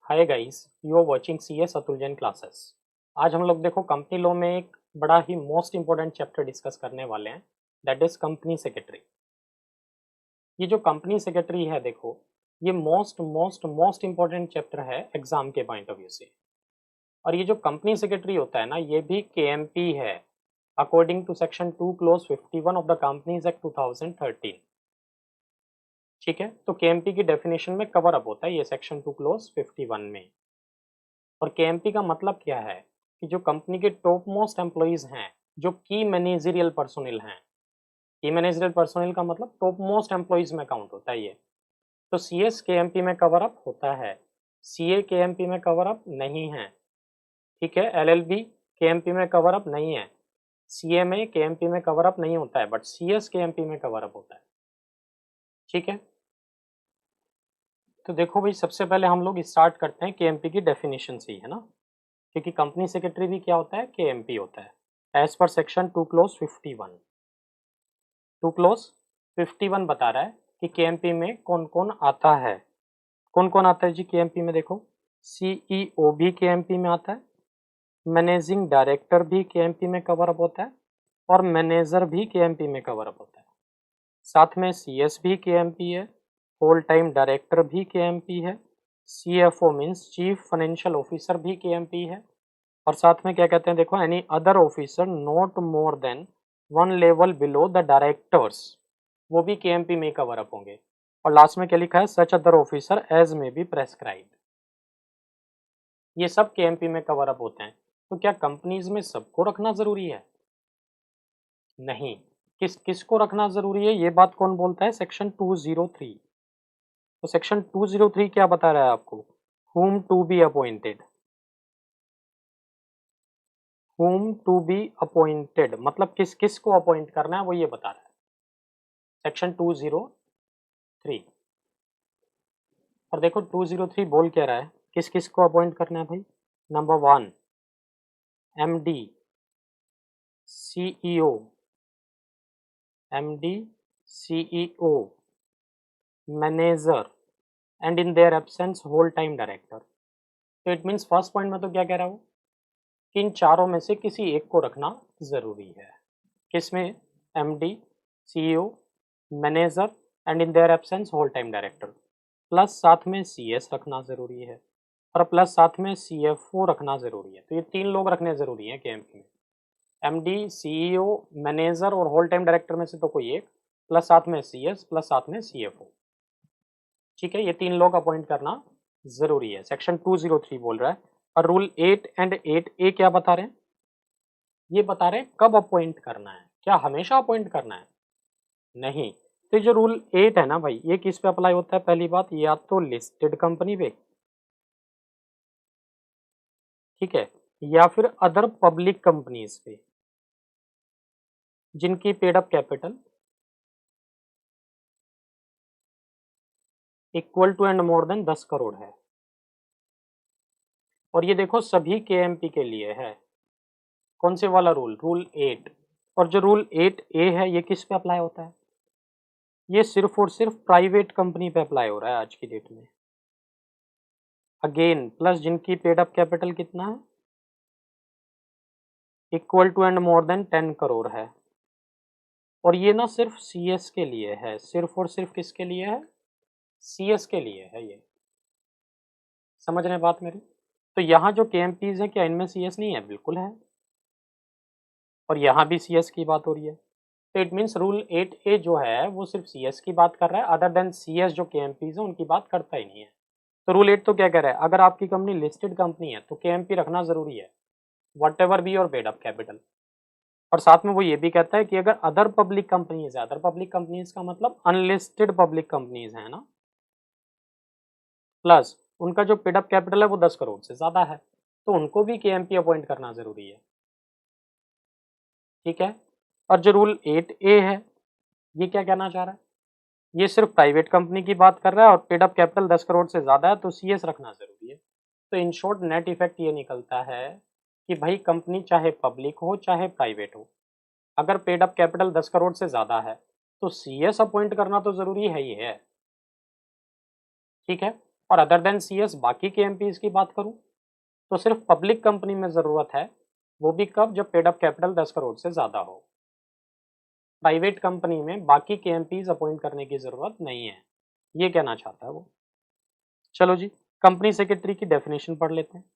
Hi guys, you are watching CS Atul Jain classes. आज हम लोग देखो कंपनी लॉ में एक बड़ा ही मोस्ट इंपॉर्टेंट चैप्टर डिस्कस करने वाले हैं, दैट इज कंपनी सेक्रेटरी। ये जो कंपनी सेक्रेटरी है देखो, ये मोस्ट इंपॉर्टेंट चैप्टर है एग्जाम के पॉइंट ऑफ व्यू से। और ये जो कंपनी सेक्रेटरी होता है ना, ये भी केएमपी है according to section 2 clause 51 of the companies act 2013। ठीक है, तो केएमपी की डेफिनेशन में कवर अप होता है ये सेक्शन 2 क्लोज 51 में। और केएमपी का मतलब क्या है कि जो कंपनी के टॉप मोस्ट एम्प्लॉइज हैं, जो की मैनेजरियल पर्सोनल हैं। की मैनेजरियल पर्सोनल का मतलब टॉप मोस्ट एम्प्लॉइज में काउंट होता है ये। तो सीएस केएमपी में कवर अप होता है, सीए केएमपी में कवर अप नहीं है। ठीक है, एलएलबी केएमपी में कवर अप नहीं है, सीएमए केएमपी में कवर अप नहीं होता है, बट सीएस केएमपी में कवर अप होता है। ठीक है, तो देखो भाई, सबसे पहले हम लोग स्टार्ट करते हैं केएमपी की डेफिनेशन से ही, है ना, क्योंकि कंपनी सेक्रेटरी भी क्या होता है, केएमपी होता है as per section 2 clause 51। 2 clause 51 बता रहा है कि केएमपी में कौन कौन आता है। कौन कौन आता है जी केएमपी में? देखो, सीईओ भी केएमपी में आता है, मैनेजिंग डायरेक्टर भी केएमपी में कवर अप होता है, और मैनेजर भी केएमपी में कवर अप होता है। साथ में सीएस भी केएमपी है, होल टाइम डायरेक्टर भी केएमपी है, CFO means chief financial officer भी केएमपी है, और साथ में क्या कहते हैं देखो, any other officer not more than 1 level below the directors, वो भी केएमपी में कवर अप होंगे। और लास्ट में क्या लिखा है, such other officer as may be prescribe. ये सब केएमपी में कवर अप होते हैं। तो क्या कंपनीज में सबको रखना जरूरी है? नहीं। किसको रखना जरूरी है, ये बात कौन बोलता है? सेक्शन 203। तो सेक्शन 203 क्या बता रहा है आपको? whom to be appointed, whom to be appointed मतलब किस किस को अपॉइंट करना है, वो ये बता रहा है सेक्शन 203। और देखो 203 बोल क्या रहा है, किस किस को अपॉइंट करना है भाई? Number 1 MD, CEO, MD, CEO, manager, and in their absence whole time director. तो इट मीन्स फर्स्ट पॉइंट में तो क्या कह रहा हूँ कि इन चारों में से किसी एक को रखना जरूरी है। किसमें? MD, CEO, manager, and in their absence whole time director. Plus साथ में सीएस रखना जरूरी है, और प्लस साथ में सीएफओ रखना जरूरी है। तो ये तीन लोग रखने जरूरी हैं केएमपी में, एमडी, सीईओ, मैनेजर और होल टाइम डायरेक्टर में से तो कोई एक, प्लस साथ में सीएस, प्लस साथ में सीएफओ। ठीक है, ये तीन लोग अपॉइंट करना जरूरी है, सेक्शन 203 बोल रहा है। और रूल 8 एंड 8A क्या बता रहे हैं? ये बता रहे हैं कब अपॉइंट करना है, क्या हमेशा अपॉइंट करना है? नहीं। तो जो रूल 8 है ना भाई, ये किस पे अप्लाई होता है? पहली बात, या तो लिस्टेड कंपनी पे, ठीक है, या फिर अदर पब्लिक कंपनीज पे जिनकी paid up capital equal to and more than 10 crore है। और ये देखो सभी केएमपी के लिए है। कौन से वाला रूल? रूल 8। और जो रूल 8A है, ये किस पे अप्लाई होता है? ये सिर्फ और सिर्फ प्राइवेट कंपनी पे अप्लाई हो रहा है आज की डेट में। अगेन प्लस जिनकी पेड अप कैपिटल कितना है, equal to and more than 10 crore है। और ये ना सिर्फ सीएस के लिए है, सिर्फ और सिर्फ किसके लिए है? सीएस के लिए है ये। समझ रहे हैं बात मेरी? तो यहाँ जो केएमपीज है, क्या इनमें सीएस नहीं है? बिल्कुल है। और यहाँ भी सीएस की बात हो रही है। तो इट मीन्स रूल 8A जो है वो सिर्फ सीएस की बात कर रहा है, अदर देन सीएस जो केएमपीज है उनकी बात करता ही नहीं है। तो रूल 8 तो क्या कह रहा है, अगर आपकी कंपनी लिस्टेड कंपनी है तो केएमपी रखना जरूरी है, वट एवर बी और पेड अप कैपिटल। और साथ में वो ये भी कहता है कि अगर अदर पब्लिक कंपनीज है, अदर पब्लिक कंपनीज का मतलब अनलिस्टेड पब्लिक कंपनीज है ना, प्लस उनका जो पेड अप कैपिटल है वो 10 करोड़ से ज्यादा है, तो उनको भी केएमपी अपॉइंट करना जरूरी है। ठीक है। और जो रूल 8A है, ये क्या कहना चाह रहा है? ये सिर्फ प्राइवेट कंपनी की बात कर रहा है, और पेड अप कैपिटल 10 करोड़ से ज्यादा है तो सीएस रखना जरूरी है। तो इन शॉर्ट नेट इफेक्ट ये निकलता है कि भाई कंपनी चाहे पब्लिक हो चाहे प्राइवेट हो, अगर पेड अप कैपिटल 10 करोड़ से ज्यादा है तो सीएस अपॉइंट करना तो जरूरी है ही है। ठीक है। और अदर देन CS बाकी KMPs की बात करूं तो सिर्फ पब्लिक कंपनी में ज़रूरत है, वो भी कब, जब पेड अप कैपिटल 10 करोड़ से ज़्यादा हो। प्राइवेट कंपनी में बाकी KMPs अपॉइंट करने की ज़रूरत नहीं है, ये कहना चाहता है वो। चलो जी, कंपनी सेक्रेटरी की डेफिनेशन पढ़ लेते हैं।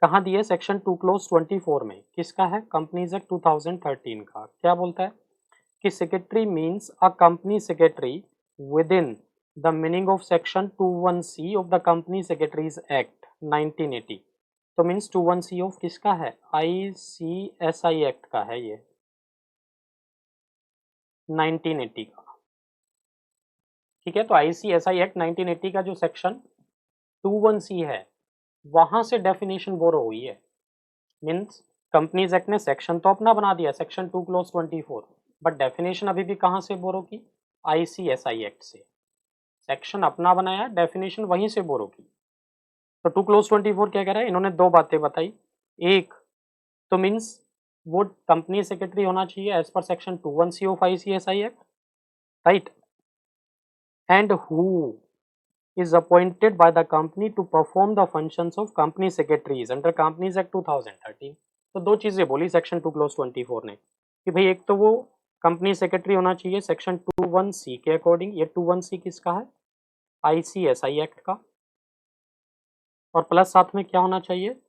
कहाँ दी है? सेक्शन 2 क्लोज 24 में। किसका है? कंपनीज एक्ट 2013 का। क्या बोलता है कि secretary means a company secretary with in the meaning of section 21C of the company secretaries act 1980। तो मीन्स 21C ऑफ किसका है? ICSI एक्ट का है ये, 1980 का। ठीक है, तो ICSI एक्ट 1980 का जो सेक्शन 21C है, वहां से डेफिनेशन बोरो हुई है। मीन्स कंपनीज एक्ट ने सेक्शन तो अपना बना दिया, सेक्शन 2 क्लोज 24, बट डेफिनेशन अभी भी कहाँ से बोरो की? ICSI एक्ट से। सेक्शन अपना बनाया, डेफिनेशन वहीं से बोरो की। तो 2 क्लोज 24 क्या कह रहा है? इन्होंने दो बातें बताई। एक तो मीन्स वो कंपनी सेक्रेटरी होना चाहिए as per section 21C of ICSI act, right, and who is appointed by the company to perform the functions of company secretaries under Companies Act 2013। तो दो चीजें बोली सेक्शन 2 क्लोज 24 ने कि भाई एक तो वो कंपनी सेक्रेटरी होना चाहिए सेक्शन 21C के अकॉर्डिंग। ये 21C किसका है? ICSI एक्ट का। और प्लस साथ में क्या होना चाहिए?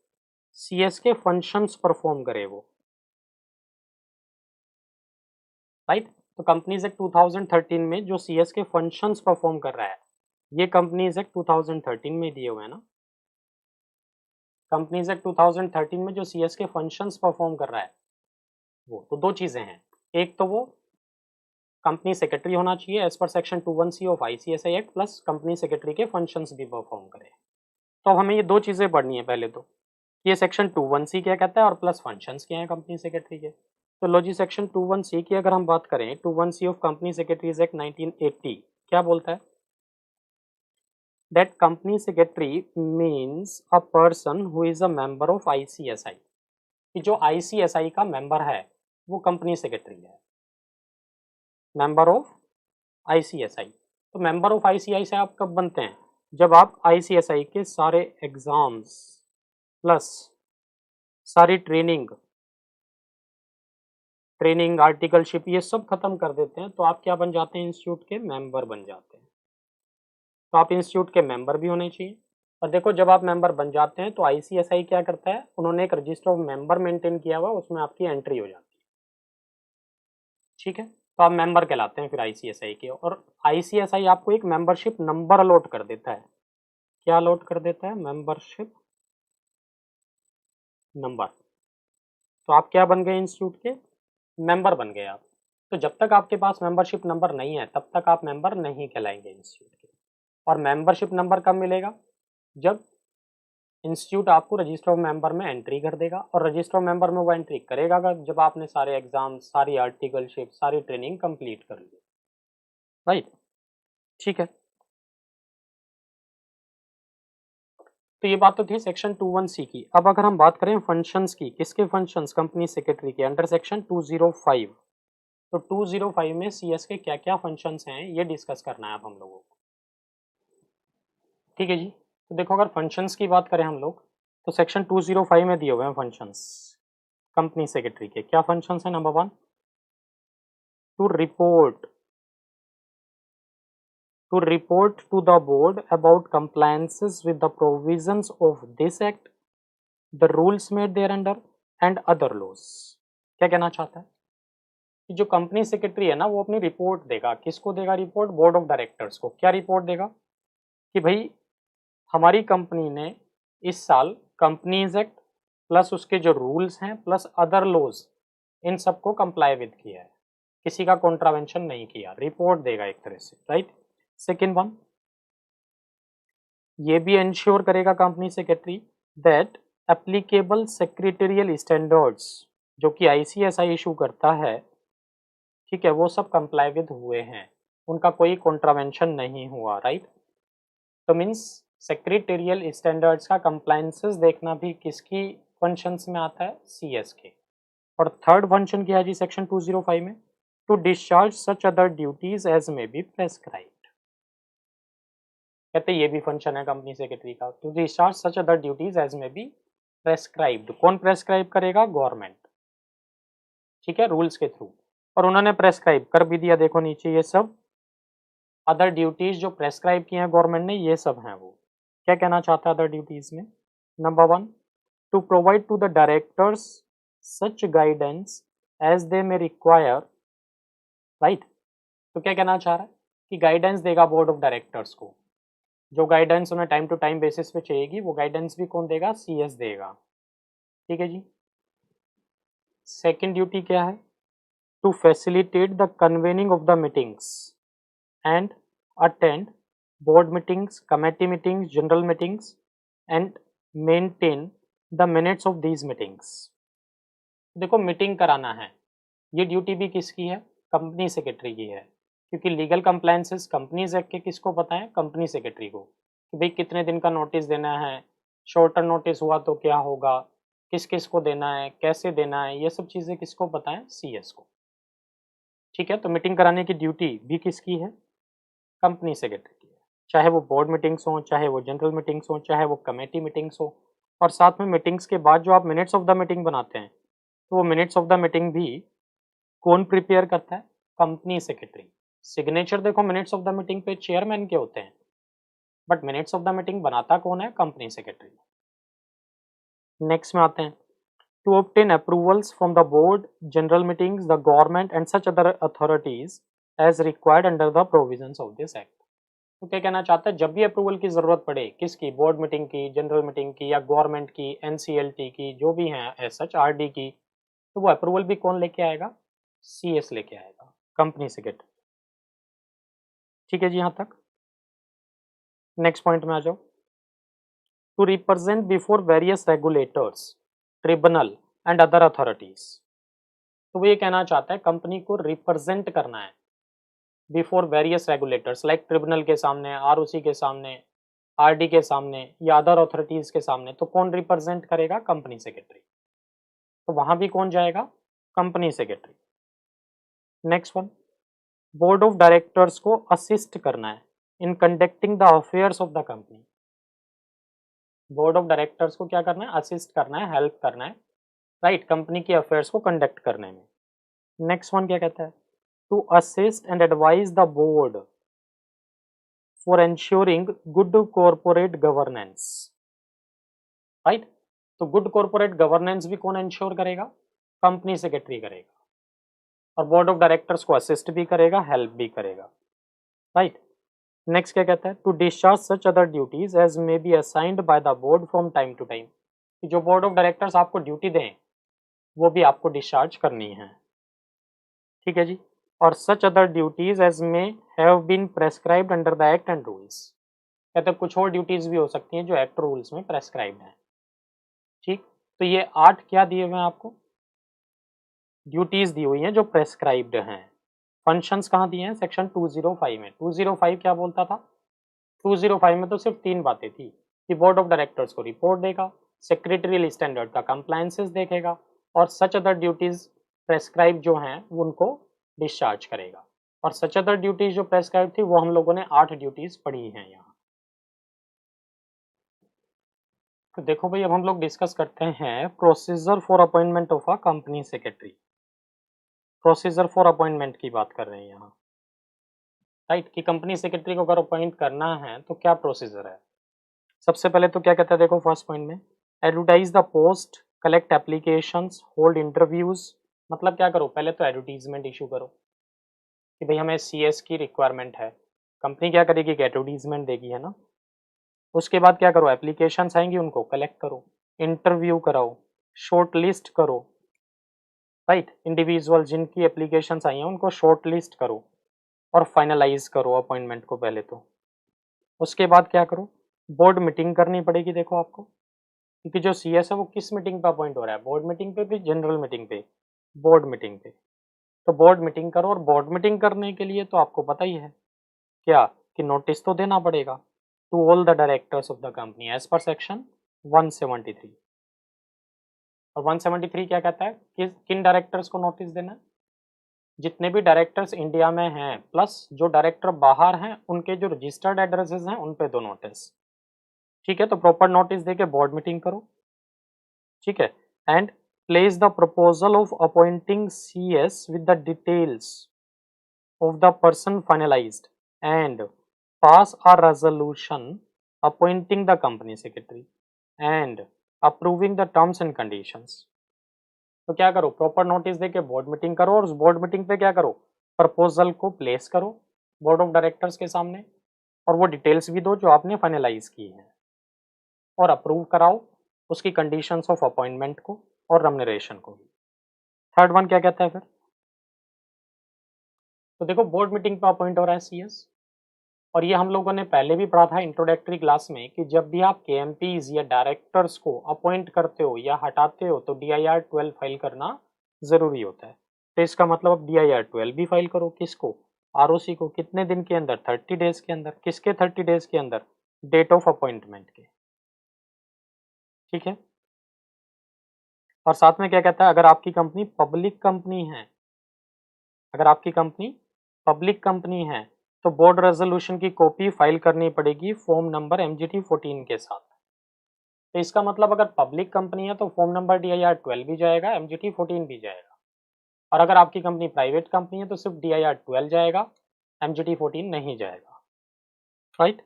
CS के फंक्शंस परफॉर्म करे वो, राइट। तो कंपनीज एक्ट 2013 में जो CS के फंक्शंस परफॉर्म कर रहा है, ये कंपनीज एक्ट 2013 में दिए हुए हैं ना। कंपनीज एक्ट 2013 में जो CS के फंक्शंस परफॉर्म कर रहा है वो, तो दो चीज़ें हैं। एक तो वो कंपनी सेक्रेटरी होना चाहिए as per section 21C of ICSI act, plus company secretary के फंक्शंस भी परफॉर्म करे। तो हमें ये दो चीज़ें पढ़नी है पहले तो, ये सेक्शन 21C क्या कहता है और प्लस फंक्शंस क्या है कंपनी सेक्रेटरी के। तो लो जी, सेक्शन 21C की अगर हम बात करें, 21C of company secretaries act 1980 क्या बोलता है? That company secretary means a person who is a member of ICSI। कि जो ICSI का मेंबर है वो कंपनी सेक्रेटरी है, मेंबर ऑफ ICSI। तो मेंबर ऑफ ICSI आप कब बनते हैं? जब आप ICSI के सारे एग्जाम्स प्लस सारी ट्रेनिंग आर्टिकलशिप ये सब खत्म कर देते हैं, तो आप क्या बन जाते हैं? इंस्टीट्यूट के मेंबर बन जाते हैं। तो आप इंस्टीट्यूट के मेंबर भी होने चाहिए। और देखो, जब आप मेंबर बन जाते हैं तो ICSI क्या करता है? उन्होंने एक रजिस्टर ऑफ मेंबर मेंटेन किया हुआ, उसमें आपकी एंट्री हो जाती है। ठीक है, तो आप मेंबर कहलाते हैं फिर ICSI के। और ICSI आपको एक मेंबरशिप नंबर अलॉट कर देता है। क्या अलॉट कर देता है? Membership number. तो आप क्या बन गए? इंस्टीट्यूट के मेंबर बन गए आप। तो जब तक आपके पास मेंबरशिप नंबर नहीं है तब तक आप मेंबर नहीं कहलाएंगे इंस्टीट्यूट के। और मेंबरशिप नंबर कब मिलेगा? जब इंस्टीट्यूट आपको रजिस्टर ऑफ मेंबर में एंट्री कर देगा। और रजिस्टर ऑफ मेंबर में वो एंट्री करेगा जब आपने सारे एग्जाम, सारी आर्टिकलशिप, सारी ट्रेनिंग कंप्लीट कर ली, राइट। ठीक है, तो ये बात तो थी सेक्शन 21C की। अब अगर हम बात करें फंक्शंस की, किसके फंक्शंस? कंपनी सेक्रेटरी के अंडर सेक्शन 205। तो 205 में CS के क्या क्या फंक्शंस हैं ये डिस्कस करना है अब हम लोगों को। ठीक है जी, तो देखो, अगर फंक्शंस की बात करें हम लोग तो सेक्शन 205 में दिए हुए हैं फंक्शंस कंपनी सेक्रेटरी के। क्या फंक्शंस हैं? Number 1, to report to the board about compliances with the provisions of this act, the rules made thereunder and other laws। क्या कहना चाहता है कि जो कंपनी सेक्रेटरी है ना, वो अपनी रिपोर्ट देगा। किसको देगा रिपोर्ट? बोर्ड ऑफ डायरेक्टर्स को। क्या रिपोर्ट देगा? कि भाई हमारी कंपनी ने इस साल कंपनीज एक्ट प्लस उसके जो रूल्स हैं प्लस अदर लॉज, इन सबको कंप्लाई विद किया है, किसी का कॉन्ट्रावेंशन नहीं किया। रिपोर्ट देगा एक तरह से, राइट। सेकेंड वन, ये भी इंश्योर करेगा company secretary that applicable secretarial standards जो कि ICSI इशू करता है, ठीक है, वो सब कंप्लाई विद हुए हैं, उनका कोई कॉन्ट्रावेंशन नहीं हुआ, राइट। तो मीन्स सेक्रेटेरियल स्टैंडर्ड्स का कंप्लायंसेस देखना भी किसकी फंक्शंस में आता है? CS के। और थर्ड फंक्शन क्या है जी सेक्शन 205 में? To discharge such other duties as may be prescribed. कहते हैं ये भी फंक्शन है कंपनी सेक्रेटरी का, to discharge such other duties as may be prescribed. कौन प्रेस्क्राइब करेगा? गवर्नमेंट, ठीक है, रूल्स के थ्रू। और उन्होंने प्रेस्क्राइब कर भी दिया, देखो नीचे ये सब अदर ड्यूटीज जो प्रेस्क्राइब किए हैं गवर्नमेंट ने, ये सब हैं वो। क्या कहना चाहता है अदर ड्यूटीज में? Number 1, to provide to the directors such guidance as they may require, right. तो क्या कहना चाह रहा है कि गाइडेंस देगा बोर्ड ऑफ डायरेक्टर्स को, जो गाइडेंस उन्हें टाइम टू टाइम बेसिस पे चाहिएगी वो गाइडेंस भी कौन देगा? सीएस देगा, ठीक है जी। सेकंड ड्यूटी क्या है? To facilitate the convening of the meetings and attend board meetings, committee meetings, general meetings and maintain the minutes of these meetings. देखो मीटिंग कराना है, ये ड्यूटी भी किसकी है? कंपनी सेक्रेटरी की है, क्योंकि लीगल कंप्लायंसेस कंपनीज एक्ट के किसको पता है? कंपनी सेक्रेटरी को, कि भाई कितने दिन का नोटिस देना है, शॉर्टर नोटिस हुआ तो क्या होगा, किस किस को देना है, कैसे देना है, ये सब चीज़ें किसको पता है? सीएस को, ठीक है। तो मीटिंग कराने की ड्यूटी भी किसकी है? कंपनी सेक्रेटरी की है, चाहे वो बोर्ड मीटिंग्स हो, चाहे वो जनरल मीटिंग्स हो, चाहे वो कमेटी मीटिंग्स हो। और साथ में मीटिंग्स के बाद जो आप मिनट्स ऑफ द मीटिंग बनाते हैं, तो वो मिनट्स ऑफ द मीटिंग भी कौन प्रिपेयर करता है? Company secretary. सिग्नेचर देखो मिनट्स ऑफ द मीटिंग पे चेयरमैन के होते हैं, but minutes of the meeting बनाता कौन है? Company secretary. नेक्स्ट में आते हैं, to obtain approvals from the board, general meetings, the government and such other authorities as required under the provisions of this act. तो क्या कहना चाहता है? जब भी अप्रूवल की जरूरत पड़े, किसकी? बोर्ड मीटिंग की, जनरल मीटिंग की, या गवर्नमेंट की, एनसीएलटी की, जो भी है एज सच, आरडी की, तो वो अप्रूवल भी कौन लेके आएगा? सीएस लेके आएगा, कंपनी सेक्रेटरी, ठीक है जी यहाँ तक। नेक्स्ट पॉइंट में आ जाओ, to represent before various regulators, tribunal and other authorities. तो वो ये कहना चाहता है कंपनी को रिप्रेजेंट करना है before various regulators, like tribunal के सामने, आरओसी के सामने, आरडी के सामने, या अदर अथॉरिटीज के सामने। तो कौन रिप्रेजेंट करेगा? Company secretary. तो वहां भी कौन जाएगा? Company secretary. Next one, board of directors को असिस्ट करना है in conducting the affairs of the company. Board of directors को क्या करना है? असिस्ट करना है, हेल्प करना है, राइट, कंपनी के अफेयर्स को कंडक्ट करने में। नेक्स्ट वन क्या कहता है? To assist and advise the board for ensuring good corporate governance, right. तो गुड कॉर्पोरेट गवर्नेंस भी कौन एंश्योर करेगा? कंपनी सेक्रेटरी करेगा, और बोर्ड ऑफ डायरेक्टर्स को असिस्ट भी करेगा, हेल्प भी करेगा, राइट। नेक्स्ट क्या कहता है? To discharge such other duties as may be assigned by the board from time to time. जो बोर्ड ऑफ डायरेक्टर्स आपको ड्यूटी दें वो भी आपको डिस्चार्ज करनी है, ठीक है जी। और such other duties as may have been prescribed under the act and rules. कहते हैं कुछ और ड्यूटीज भी हो सकती हैं जो एक्ट रूल्स में प्रेस्क्राइब्ड हैं, ठीक। तो ये 8 क्या दिए हुए हैं आपको? ड्यूटीज दी हुई हैं जो प्रेस्क्राइब्ड हैं। फंक्शंस कहाँ दिए हैं? सेक्शन 205 में। 205 क्या बोलता था? 205 में तो सिर्फ 3 बातें थी कि बोर्ड ऑफ डायरेक्टर्स को रिपोर्ट देगा, सेक्रेटरियल स्टैंडर्ड का कंप्लायंसेस देखेगा, और सच अदर ड्यूटीज प्रेस्क्राइब जो हैं उनको डिस्चार्ज करेगा। और सच अदर ड्यूटीज जो प्रेस्क्राइब थी वो हम लोगों ने 8 ड्यूटीज पढ़ी हैं यहाँ। तो देखो भाई, अब हम लोग डिस्कस करते हैं procedure for appointment of a company secretary. Procedure for appointment की बात कर रहे हैं यहाँ, राइट, कि कंपनी सेक्रेटरी को अगर अपॉइंट करना है तो क्या प्रोसीजर है। सबसे पहले तो क्या कहता है, देखो फर्स्ट पॉइंट में, advertise the post, collect applications, hold interviews. मतलब क्या करो? पहले तो एडवर्टीजमेंट इशू करो कि भाई हमें सीएस की रिक्वायरमेंट है। कंपनी क्या करेगी? कि एडवर्टीजमेंट देगी, है ना। उसके बाद क्या करो? एप्लीकेशंस आएंगी, उनको कलेक्ट करो, इंटरव्यू कराओ, शॉर्ट लिस्ट करो, राइट। इंडिविजुअल जिनकी एप्लीकेशंस आई हैं उनको शॉर्ट लिस्ट करो और फाइनलाइज करो अपॉइंटमेंट को पहले तो। उसके बाद क्या करो? बोर्ड मीटिंग करनी पड़ेगी, देखो आपको, क्योंकि जो सीएस है वो किस मीटिंग पे अपॉइंट हो रहा है? बोर्ड मीटिंग पे भी, जनरल मीटिंग पे? बोर्ड मीटिंग पे। तो बोर्ड मीटिंग करो, और बोर्ड मीटिंग करने के लिए तो आपको पता ही है क्या, कि नोटिस तो देना पड़ेगा to all the directors of the company as per section 173। और 173 क्या कहता है कि किन डायरेक्टर्स को नोटिस देना है? जितने भी डायरेक्टर्स इंडिया में हैं प्लस जो डायरेक्टर बाहर हैं उनके जो रजिस्टर्ड एड्रेसेस हैं उन पे दो नोटिस। ठीक है, तो प्रॉपर नोटिस देके बोर्ड मीटिंग करो। ठीक है, and place the proposal of appointing CS with the details of the person finalized and pass a resolution appointing the company secretary and approving the terms and conditions। तो क्या करो, proper notice देके board meeting करो और उस board meeting पे क्या करो, प्रपोजल को प्लेस करो बोर्ड ऑफ डायरेक्टर्स के सामने और वो डिटेल्स भी दो जो आपने फाइनलाइज की है और अप्रूव कराओ उसकी कंडीशंस ऑफ अपॉइंटमेंट को और रेम्यूनरेशन को भी। थर्ड वन क्या कहता है फिर, तो देखो बोर्ड मीटिंग पे अपॉइंट हो रहा है CS और ये हम लोगों ने पहले भी पढ़ा था इंट्रोडक्टरी क्लास में कि जब भी आप KMPs या डायरेक्टर्स को अपॉइंट करते हो या हटाते हो तो DIR 12 फाइल करना ज़रूरी होता है। तो इसका मतलब अब DIR 12 भी फाइल करो। किसको, ROC को। कितने दिन के अंदर, 30 डेज के अंदर। किसके 30 डेज के अंदर, डेट ऑफ अपॉइंटमेंट के। ठीक है, और साथ में क्या कहता है, अगर आपकी कंपनी पब्लिक कंपनी है, अगर आपकी कंपनी पब्लिक कंपनी है तो बोर्ड रेजोल्यूशन की कॉपी फाइल करनी पड़ेगी फॉर्म नंबर MGT 14 के साथ। तो इसका मतलब अगर पब्लिक कंपनी है तो फॉर्म नंबर DIR 12 भी जाएगा, MGT 14 भी जाएगा। और अगर आपकी कंपनी प्राइवेट कंपनी है तो सिर्फ DIR 12 जाएगा, MGT 14 नहीं जाएगा। राइट,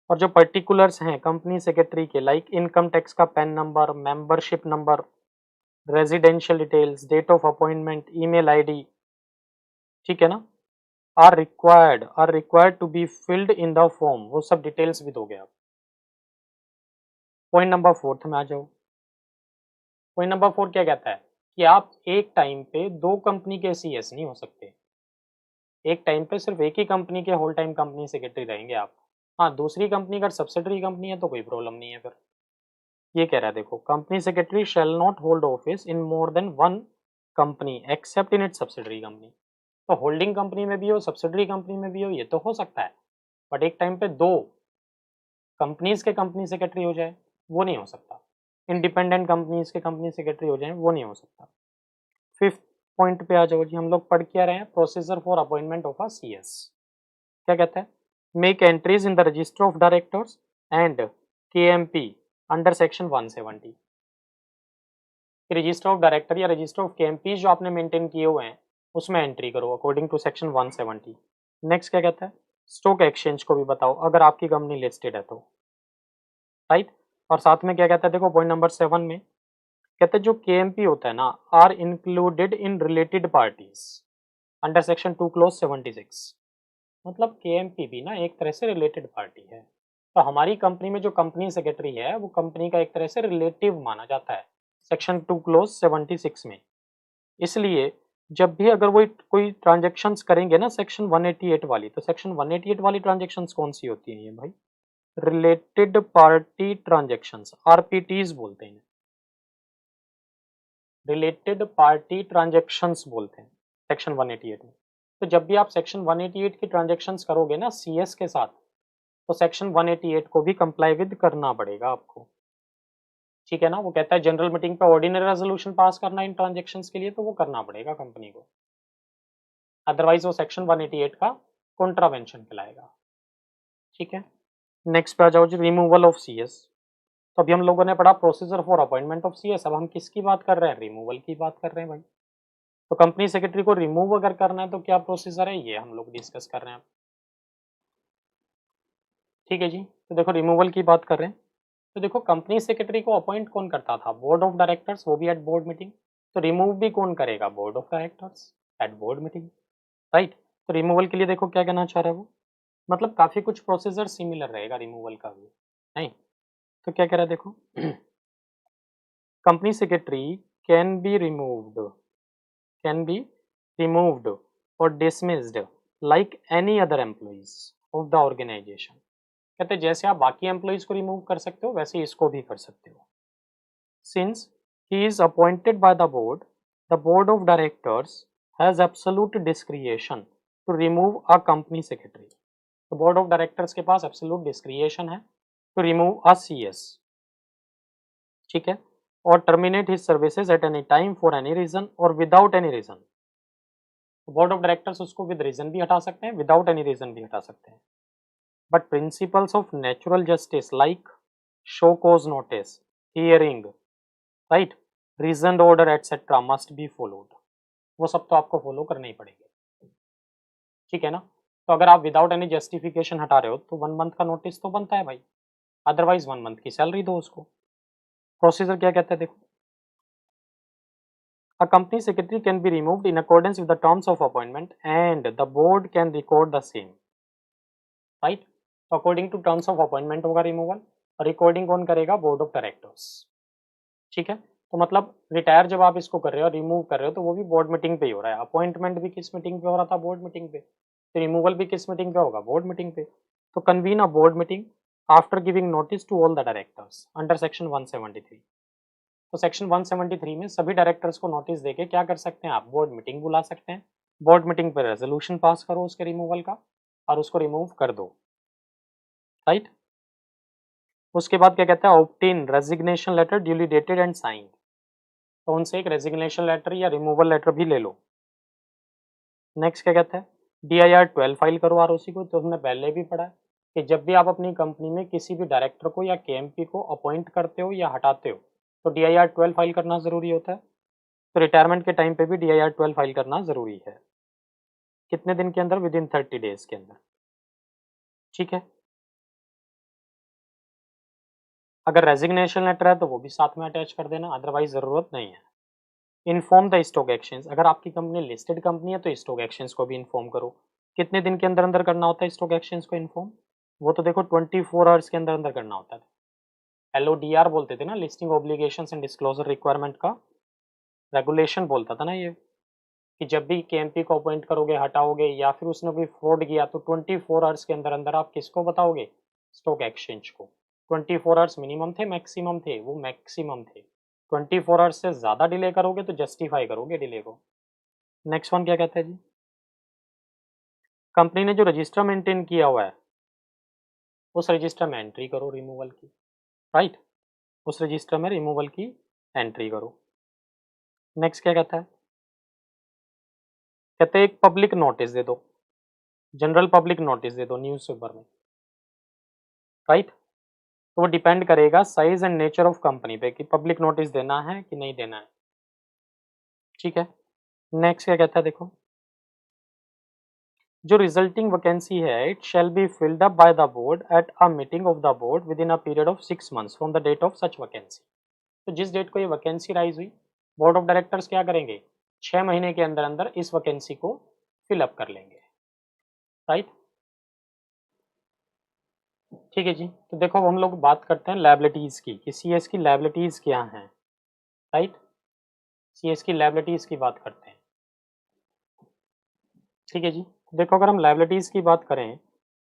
और जो पर्टिकुलर्स हैं कंपनी सेक्रेटरी के, लाइक इनकम टैक्स का PAN number, membership number, residential details, date of appointment, email ID, ठीक है ना, are required to be filled in the form, वो सब डिटेल्स भी दोगे आप। पॉइंट नंबर 4 में आ जाओ। पॉइंट नंबर 4 क्या कहता है कि आप एक टाइम पे दो कंपनी के CS नहीं हो सकते। एक टाइम पे सिर्फ एक ही कंपनी के होल टाइम कंपनी सेक्रेटरी रहेंगे आप। हाँ, दूसरी कंपनी अगर सब्सिडरी कंपनी है तो कोई प्रॉब्लम नहीं है। फिर ये कह रहा है, देखो, company secretary shall not hold office in more than one company accept in its subsidiary company. तो होल्डिंग कंपनी में भी हो, सब्सिडरी कंपनी में भी हो, ये तो हो सकता है, बट एक टाइम पे दो कंपनीज के कंपनी सेक्रेटरी हो जाए वो नहीं हो सकता। इंडिपेंडेंट कंपनीज के कंपनी सेक्रेटरी हो जाए वो नहीं हो सकता। फिफ्थ पॉइंट पे आ जाओ जी, हम लोग पढ़ के आ रहे हैं procedure for appointment of a CS। क्या कहता है, make entries in the register of directors and KMP under section 170। Register of director या रजिस्टर ऑफ KMP जो आपने मेंटेन किए हुए हैं उसमें एंट्री करो अकॉर्डिंग टू सेक्शन 170। नेक्स्ट क्या कहता है, स्टॉक एक्सचेंज को भी बताओ अगर आपकी कंपनी लिस्टेड है तो। राइट, और साथ में क्या कहता है, देखो पॉइंट नंबर 7 में कहते हैं जो KMP होता है ना, are included in related parties under section 2 clause 76। मतलब KMP भी ना एक तरह से रिलेटेड पार्टी है। तो हमारी कंपनी में जो कंपनी सेक्रेटरी है वो कंपनी का एक तरह से रिलेटिव माना जाता है सेक्शन 2 क्लोज 76 में। इसलिए जब भी अगर वो कोई ट्रांजेक्शन्स करेंगे ना सेक्शन 188 वाली, तो सेक्शन 188 वाली ट्रांजेक्शन्स कौन सी होती हैं ये भाई, रिलेटेड पार्टी ट्रांजेक्शन्स, RPTs बोलते हैं, रिलेटेड पार्टी ट्रांजेक्शन्स बोलते हैं सेक्शन 188 में। तो जब भी आप सेक्शन 188 की ट्रांजेक्शन्स करोगे ना CS के साथ, तो सेक्शन 188 को भी कंप्लाई विद करना पड़ेगा आपको। ठीक है ना, वो कहता है जनरल मीटिंग पे ऑर्डिनरी रेजोल्यूशन पास करना इन ट्रांजेक्शन्स के लिए, तो वो करना पड़ेगा कंपनी को, अदरवाइज वो सेक्शन 188 का कॉन्ट्रावेंशन कहलाएगा। ठीक है, नेक्स्ट पे आ जाओ जी, रिमूवल ऑफ CS। तो अभी हम लोगों ने पढ़ा procedure for appointment of CS, अब हम किसकी बात कर रहे हैं, रिमूवल की बात कर रहे हैं भाई। तो कंपनी सेक्रेटरी को रिमूव अगर करना है तो क्या प्रोसीजर है, ये हम लोग डिस्कस कर रहे हैं। ठीक है जी, तो देखो रिमूवल की बात कर रहे हैं। तो देखो कंपनी सेक्रेटरी को अपॉइंट कौन करता था, बोर्ड ऑफ डायरेक्टर्स, वो भी एट बोर्ड मीटिंग। तो रिमूव भी कौन करेगा, board of directors at board meeting. Right, तो रिमूवल के लिए देखो क्या कहना चाह रहा है वो, मतलब काफ़ी कुछ प्रोसीजर सिमिलर रहेगा रिमूवल का भी, नहीं। तो क्या कह रहा है देखो, company secretary can be removed, can be removed और dismissed like any other employees of the organisation. कहते हैं जैसे आप बाकी एम्प्लॉइज को रिमूव कर सकते हो वैसे इसको भी कर सकते हो। Since he is appointed by the board of directors has absolute discretion to remove a company secretary. तो बोर्ड ऑफ डायरेक्टर्स के पास एब्सोल्यूट डिस्क्रिएशन है टू रिमूव अ CS। ठीक है, और terminate his services at any time for any reason और without any reason. Board of directors उसको with reason भी हटा सकते हैं, विदाउट एनी रीजन भी हटा सकते हैं। But principles of natural justice like show cause notice, hearing, right, reason order etcetera must be followed. वो सब तो आपको फॉलो करने ही पड़ेंगे, ठीक है ना। तो अगर आप विदाउट एनी जस्टिफिकेशन हटा रहे हो तो 1 मंथ का नोटिस तो बनता है भाई, अदरवाइज 1 मंथ की सैलरी दो उसको। प्रोसीजर क्या कहता है देखो, a company secretary can be removed in accordance with the terms of appointment and the board can record the same, right? तो according to terms of appointment होगा रिमूवल, और रिकॉर्डिंग कौन करेगा, बोर्ड ऑफ डायरेक्टर्स, ठीक है। तो मतलब retire जब आप इसको कर रहे हो, रिमूव कर रहे हो, तो वो भी बोर्ड मीटिंग पे ही हो रहा है। अपॉइंटमेंट भी किस मीटिंग पे हो रहा था, बोर्ड मीटिंग पे। तो रिमूवल भी किस मीटिंग पे होगा, बोर्ड मीटिंग पे। तो convene a board meeting after giving notice to all the directors under section 173। तो सेक्शन 173 में सभी डायरेक्टर्स को नोटिस देके क्या कर सकते हैं आप, बोर्ड मीटिंग बुला सकते हैं। बोर्ड मीटिंग पर रेजोल्यूशन पास करो उसके रिमूवल का और उसको रिमूव कर दो, राइट। उसके बाद क्या कहता है, obtain resignation letter duly dated and signed. तो उनसे एक रेजिग्नेशन लेटर या रिमूवल लेटर भी ले लो। नेक्स्ट क्या कहता है, DIR 12 फाइल करो ROC को। तो हमने पहले भी पढ़ा है कि जब भी आप अपनी कंपनी में किसी भी डायरेक्टर को या KMP को अपॉइंट करते हो या हटाते हो तो DIR 12 फाइल करना जरूरी होता है। तो रिटायरमेंट के टाइम पे भी DIR 12 फाइल करना जरूरी है। कितने दिन के अंदर, विद इन 30 डेज के अंदर, ठीक है। अगर रेजिग्नेशन लेटर है तो वो भी साथ में अटैच कर देना, अदरवाइज जरूरत नहीं है। इन्फॉर्म द स्टॉक एक्सचेंज, अगर आपकी कंपनी लिस्टेड कंपनी है तो स्टॉक एक्सचेंज को भी इन्फॉर्म करो। कितने दिन के अंदर अंदर करना होता है स्टॉक एक्सचेंज को इन्फॉर्म, वो तो देखो 24 आवर्स के अंदर अंदर करना होता है। LODR बोलते थे ना, listing obligations and disclosure requirement का रेगुलेशन बोलता था ना ये, कि जब भी KMP को अपॉइंट करोगे, हटाओगे या फिर उसने कोई फ्रॉड किया तो 24 आवर्स के अंदर अंदर आप किसको बताओगे, स्टॉक एक्सचेंज को। 24 आवर्स मिनिमम थे, मैक्सिमम थे, वो मैक्सिमम थे। 24 आवर्स से ज़्यादा डिले करोगे तो जस्टिफाई करोगे डिले को। नेक्स्ट वन क्या कहता है जी, कंपनी ने जो रजिस्टर मेंटेन किया हुआ है उस रजिस्टर में एंट्री करो रिमूवल की, राइट, उस रजिस्टर में रिमूवल की एंट्री करो। नेक्स्ट क्या कहता है, कहते हैं एक पब्लिक नोटिस दे दो, जनरल पब्लिक नोटिस दे दो न्यूज़पेपर में, राइट। तो वो डिपेंड करेगा size and nature of company पे कि पब्लिक नोटिस देना है कि नहीं देना है, ठीक है। नेक्स्ट क्या कहता है देखो, जो रिजल्टिंग वैकेंसी है it shall be filled up by the board at a meeting of the board within a period of 6 months from the date of such vacancy. तो जिस डेट को ये वैकेंसी राइज हुई, board of directors क्या करेंगे, 6 महीने के अंदर अंदर इस वैकेंसी को फिल अप कर लेंगे, राइट, ठीक है जी। तो देखो हम लोग बात करते हैं लायबिलिटीज की कि CS की लायबिलिटीज क्या हैं, राइट। CS की लायबिलिटीज की बात करते हैं, ठीक है जी। तो देखो अगर हम लायबिलिटीज की बात करें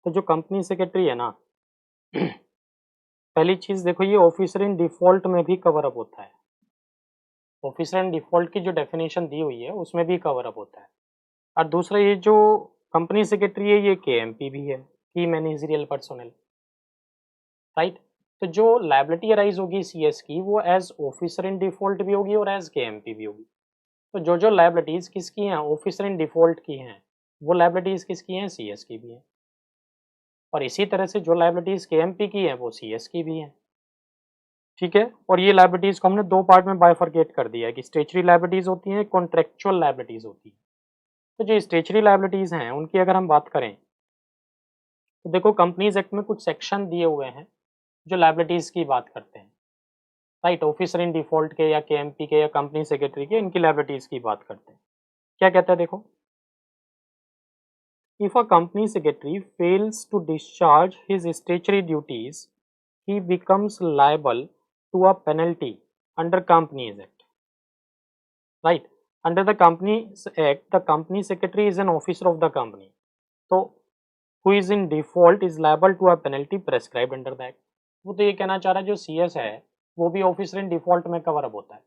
तो जो कंपनी सेक्रेटरी है ना पहली चीज देखो ये ऑफिसर इन डिफॉल्ट में भी कवर अप होता है। ऑफिसर इन डिफॉल्ट की जो डेफिनेशन दी हुई है उसमें भी कवर अप होता है। और दूसरा ये जो कंपनी सेक्रेटरी है ये KMP भी है, की मैनेजरियल पर्सोनल, राइट। तो जो लायबिलिटी अराइज होगी CS की वो एज ऑफिसर इन डिफॉल्ट भी होगी और एज KMP भी होगी। तो जो जो लायबिलिटीज किसकी हैं, ऑफिसर इन डिफॉल्ट की हैं, वो लायबिलिटीज किसकी हैं, CS की भी हैं। और इसी तरह से जो लायबिलिटीज KMP की हैं वो CS की भी हैं, ठीक है। और ये लायबिलिटीज को हमने 2 पार्ट में बाइफरकेट कर दिया है कि स्टेचुरी लायबिलिटीज होती हैं, कॉन्ट्रेक्चुअल लायबिलिटीज होती है। तो जो स्टेचुरी लायबिलिटीज हैं उनकी अगर हम बात करें तो देखो कंपनीज एक्ट में कुछ सेक्शन दिए हुए हैं जो लायबिलिटीज की बात करते हैं, राइट। ऑफिसर इन डिफॉल्ट के या KMP के या कंपनी सेक्रेटरी के, इनकी लायबिलिटीज की बात करते हैं। क्या कहता है देखो, if a company secretary fails to discharge his statutory duties he becomes liable to a penalty under Companies Act, right. Under the Companies Act the company secretary is an officer of the company, so who is in default is liable to a penalty prescribed under the act। वो तो ये कहना चाह रहा है जो CS है वो भी ऑफिसर इन डिफॉल्ट में कवर अप होता है।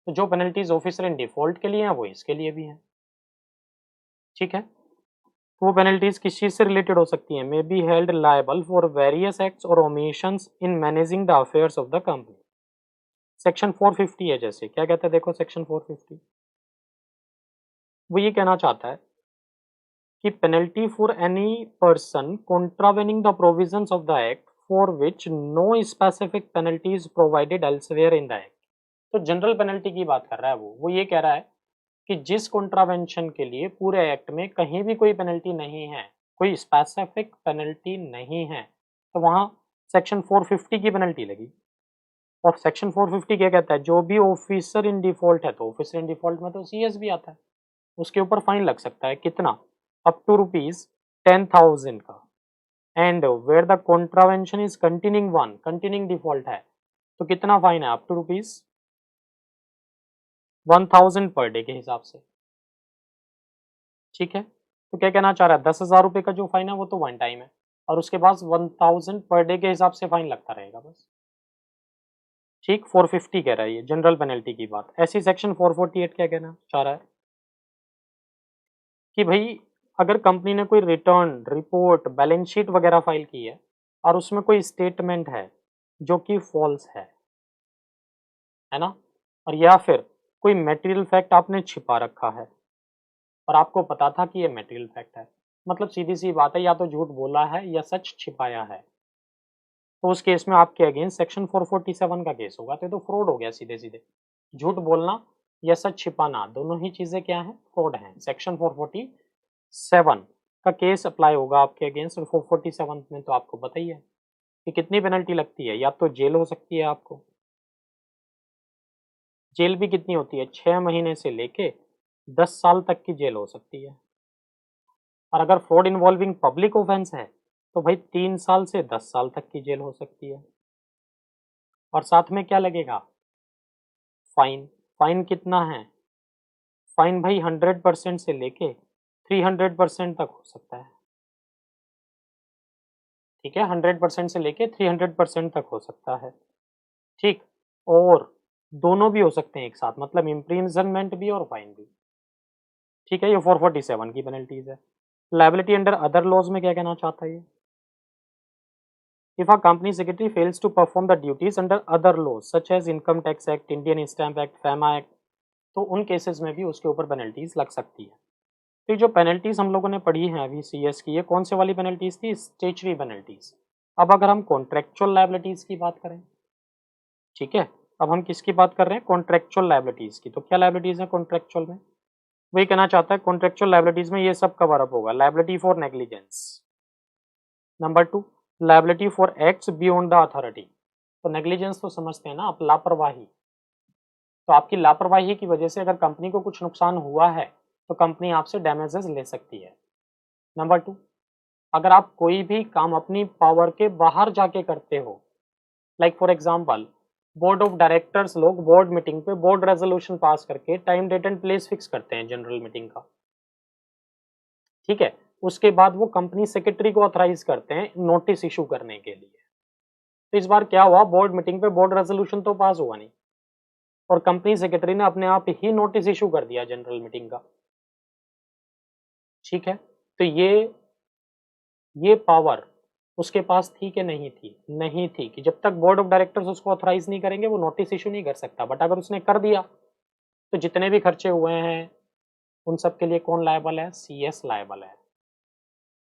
तो जो पेनल्टीज ऑफिसर इन डिफॉल्ट के लिए हैं वो इसके लिए भी हैं, ठीक है। वो पेनल्टीज किस चीज से रिलेटेड हो सकती हैं, may be held liable for various acts और omissions in managing the affairs of the company. Section 450 है, जैसे क्या कहता है देखो सेक्शन 450, वो ये कहना चाहता है कि penalty for any person contravening the provisions of the act for which no specific penalty is provided elsewhere in the act. तो जनरल पेनल्टी की बात कर रहा है वो ये कह रहा है कि जिस कॉन्ट्रावेंशन के लिए पूरे एक्ट में कहीं भी कोई पेनल्टी नहीं है, कोई स्पेसिफिक पेनल्टी नहीं है, तो वहां सेक्शन 450 की पेनल्टी लगी। और सेक्शन 450 क्या कहता है, जो भी ऑफिसर इन डिफॉल्ट है, तो ऑफिसर इन डिफॉल्ट में तो सीएस भी आता है, उसके ऊपर फाइन लग सकता है कितना, अप टू ₹10,000 का। And where the contravention is continuing one, continuing default है, तो कितना फाइन है, अप टू ₹1,000 पर डे के हिसाब से। ठीक है, तो क्या कहना चाह रहा है, 10,000 रुपए का जो फाइन है वो तो वन टाइम है, और उसके बाद 1,000 पर डे के हिसाब से फाइन लगता रहेगा बस। ठीक, 450 कह रहा है ये जनरल पेनल्टी की बात। ऐसी सेक्शन 448 क्या कहना चाह रहा है कि भाई अगर कंपनी ने कोई रिटर्न, रिपोर्ट, बैलेंस शीट वगैरह फाइल की है और उसमें कोई स्टेटमेंट है जो कि फॉल्स है ना, और या फिर कोई मटेरियल फैक्ट आपने छिपा रखा है और आपको पता था कि ये मटेरियल फैक्ट है, मतलब सीधी सी बात है, या तो झूठ बोला है या सच छिपाया है, तो उस केस में आपके अगेंस्ट सेक्शन 447 का केस होगा। तो ये तो फ्रॉड हो गया सीधे सीधे, झूठ बोलना या सच छिपाना दोनों ही चीजें क्या है, फ्रॉड है। सेक्शन 447 का केस अप्लाई होगा आपके अगेंस्ट, और 447 में तो आपको पता ही है कि कितनी पेनल्टी लगती है, या तो जेल हो सकती है, आपको जेल भी कितनी होती है, 6 महीने से लेके 10 साल तक की जेल हो सकती है। और अगर फ्रॉड इन्वॉल्विंग पब्लिक ऑफेंस है तो भाई 3 साल से 10 साल तक की जेल हो सकती है। और साथ में क्या लगेगा, फाइन। फाइन कितना है, फाइन भाई 100% से लेके 300% तक हो सकता है। ठीक है, 100% से लेके 300% तक हो सकता है। ठीक, और दोनों भी हो सकते हैं एक साथ, मतलब इम्प्रिजनमेंट भी और फाइन भी। ठीक है, ये 447 की पेनल्टीज है। लायबिलिटी अंडर अदर लॉज में क्या कहना चाहता है ये, if a company secretary fails to perform the duties under other laws such as income tax act, Indian stamp act, FEMA act, तो उन केसेस में भी उसके ऊपर पेनल्टीज लग सकती है। तो जो पेनल्टीज हम लोगों ने पढ़ी हैं अभी सीएस की, ये कौन से वाली पेनल्टीज थी, स्टेचुरी पेनल्टीज। अब अगर हम कॉन्ट्रेक्चुअल लायबिलिटीज की बात करें, ठीक है, अब हम किसकी बात कर रहे हैं, कॉन्ट्रेक्चुअल लायबिलिटीज की। तो क्या लायबिलिटीज है कॉन्ट्रेक्चुअल में, वही कहना चाहता है कॉन्ट्रेक्चुअल लायबिलिटीज में ये सब कवर अप होगा। Liability for negligence, number 2 liability for acts beyond the authority. तो नेग्लिजेंस तो समझते हैं ना आप, लापरवाही। तो आपकी लापरवाही की वजह से अगर कंपनी को कुछ नुकसान हुआ है तो कंपनी आपसे डैमेजेस ले सकती है। नंबर 2, अगर आप कोई भी काम अपनी पावर के बाहर जाके करते हो, like for example board of directors लोग बोर्ड मीटिंग पे बोर्ड रेजोल्यूशन पास करके time date and place fix करते हैं जनरल मीटिंग का, ठीक है, उसके बाद वो कंपनी सेक्रेटरी को ऑथराइज करते हैं नोटिस इशू करने के लिए। तो इस बार क्या हुआ, बोर्ड मीटिंग पे बोर्ड रेजोल्यूशन तो पास हुआ नहीं, और कंपनी सेक्रेटरी ने अपने आप ही नोटिस इशू कर दिया जनरल मीटिंग का। ठीक है, तो ये पावर उसके पास थी कि नहीं थी, नहीं थी, कि जब तक बोर्ड ऑफ डायरेक्टर्स उसको ऑथराइज नहीं करेंगे वो नोटिस इशू नहीं कर सकता। बट अगर उसने कर दिया तो जितने भी खर्चे हुए हैं उन सब के लिए कौन लायबल है, सीएस लायबल है,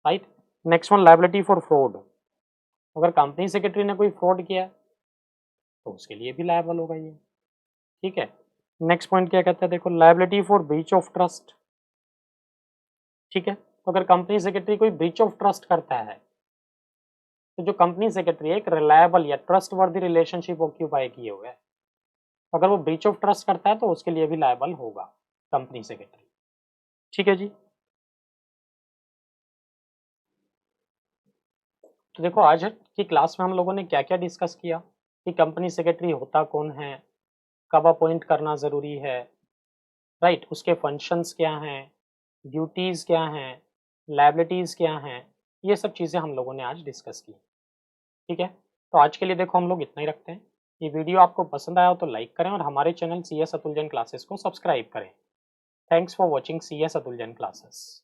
right. Next one, liability for fraud. अगर कंपनी सेक्रेटरी ने कोई फ्रॉड किया तो उसके लिए भी लायबल होगा ये। ठीक है, नेक्स्ट पॉइंट क्या कहता है, देखो liability for breach of trust. ठीक है, तो अगर कंपनी सेक्रेटरी कोई ब्रीच ऑफ ट्रस्ट करता है तो जो कंपनी सेक्रेटरी है एक रिलायबल या ट्रस्ट वर्दी रिलेशनशिप ऑक्यूपाई किए हुए है, अगर वो ब्रीच ऑफ ट्रस्ट करता है तो उसके लिए भी लायबल होगा कंपनी सेक्रेटरी। ठीक है जी, तो देखो आज की क्लास में हम लोगों ने क्या क्या डिस्कस किया, कि कंपनी सेक्रेटरी होता कौन है, कब अपॉइंट करना ज़रूरी है, राइट, उसके फंक्शंस क्या हैं, ड्यूटीज़ क्या हैं, लायबिलिटीज़ क्या हैं, ये सब चीज़ें हम लोगों ने आज डिस्कस की। ठीक है, तो आज के लिए देखो हम लोग इतना ही रखते हैं। ये वीडियो आपको पसंद आया हो तो लाइक करें और हमारे channel CS Atul Jain classes को सब्सक्राइब करें। Thanks for watching CS Atul Jain classes.